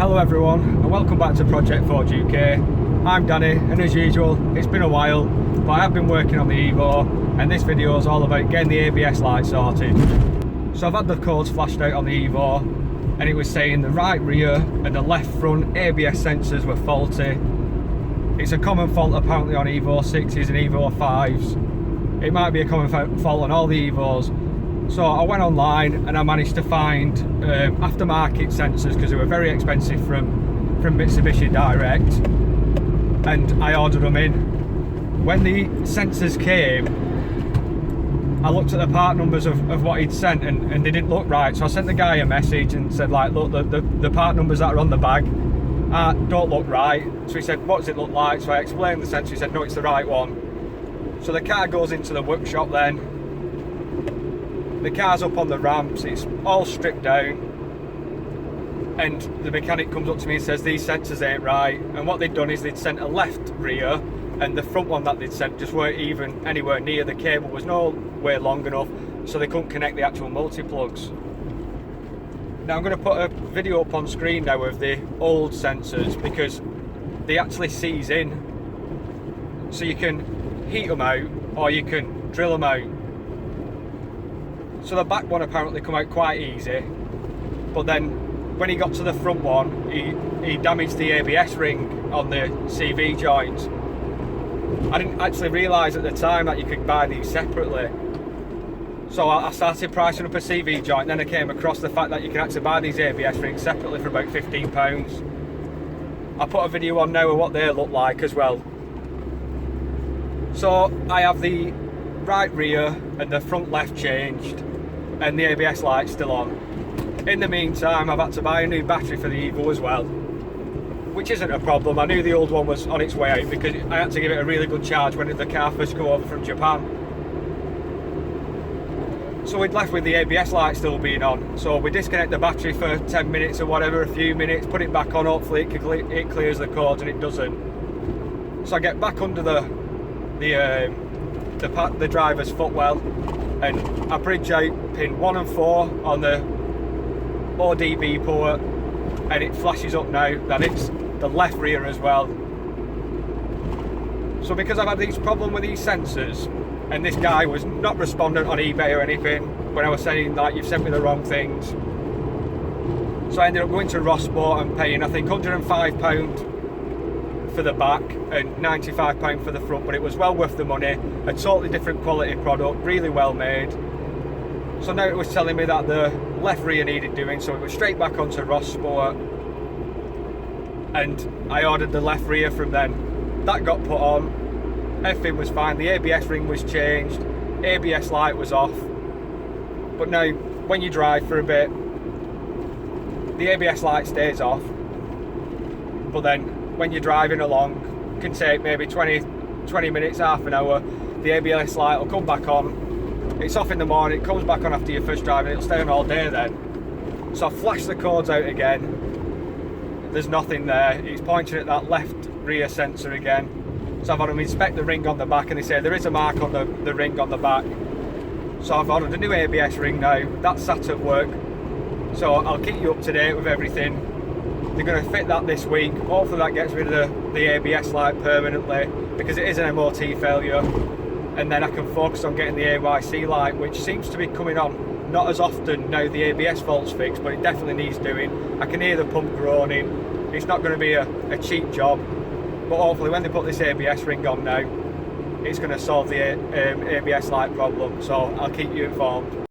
Hello everyone and welcome back to Project Forge UK. I'm Danny and as usual it's been a while but I have been working on the Evo and this video is all about getting the ABS light sorted. So I've had the codes flashed out on the Evo and it was saying the right rear and the left front ABS sensors were faulty. It's a common fault apparently on Evo 6s and Evo 5s. It might be a common fault on all the Evos. So I went online and I managed to find aftermarket sensors because they were very expensive from Mitsubishi direct, and I ordered them in. When the sensors came, I looked at the part numbers of what he'd sent and they didn't look right. So I sent the guy a message and said like, look, the part numbers that are on the bag don't look right. So he said, what does it look like? So I explained the sensor. He said, no, it's the right one. So the car goes into the workshop then. The car's up on the ramps, it's all stripped down, and the mechanic comes up to me and says these sensors ain't right. And what they'd done is they'd sent a left rear and the front one that they'd sent just weren't even anywhere near. The cable was nowhere long enough, so they couldn't connect the actual multi-plugs. Now I'm going to put a video up on screen now of the old sensors because they actually seize in, so you can heat them out or you can drill them out. So the back one apparently come out quite easy, but then when he got to the front one, he damaged the ABS ring on the CV joint. I didn't actually realise at the time that you could buy these separately. So I started pricing up a CV joint, then I came across the fact that you can actually buy these ABS rings separately for about £15. I put a video on now of what they look like as well. So I have the right rear and the front left changed and the ABS light's still on. In the meantime I've had to buy a new battery for the Evo as well, which isn't a problem. I knew the old one was on its way out because I had to give it a really good charge when the car first came over from Japan. So we'd left with the ABS light still being on, so we disconnect the battery for 10 minutes or whatever, a few minutes, put it back on, hopefully it clears the cords, and it doesn't. So I get back under the driver's footwell and I bridge out pin 1 and 4 on the ODB port, and it flashes up now that it's the left rear as well. So because I've had these problems with these sensors and this guy was not responding on eBay or anything when I was saying like you've sent me the wrong things, so I ended up going to Rossport and paying I think £105 for the back and £95 for the front, but it was well worth the money. A totally different quality product, really well made. So now it was telling me that the left rear needed doing, so it was straight back onto Rossport and I ordered the left rear from them. That got put on, everything was fine, the ABS ring was changed, ABS light was off. But now when you drive for a bit, the ABS light stays off, but then when you're driving along, it can take maybe 20 minutes, half an hour, the ABS light will come back on. It's off in the morning, it comes back on after your first drive and it'll stay on all day then. So I flash the codes out again, there's nothing there, it's pointing at that left rear sensor again. So I've had them inspect the ring on the back and they say there is a mark on the ring on the back. So I've ordered a new ABS ring now, that's sat at work. So I'll keep you up to date with everything. They're going to fit that this week. Hopefully that gets rid of the ABS light permanently because it is an MOT failure, and then I can focus on getting the AYC light, which seems to be coming on not as often now the ABS fault's fixed, but it definitely needs doing. I can hear the pump groaning. It's not going to be a cheap job, but hopefully when they put this ABS ring on now, it's going to solve the ABS light problem, so I'll keep you informed.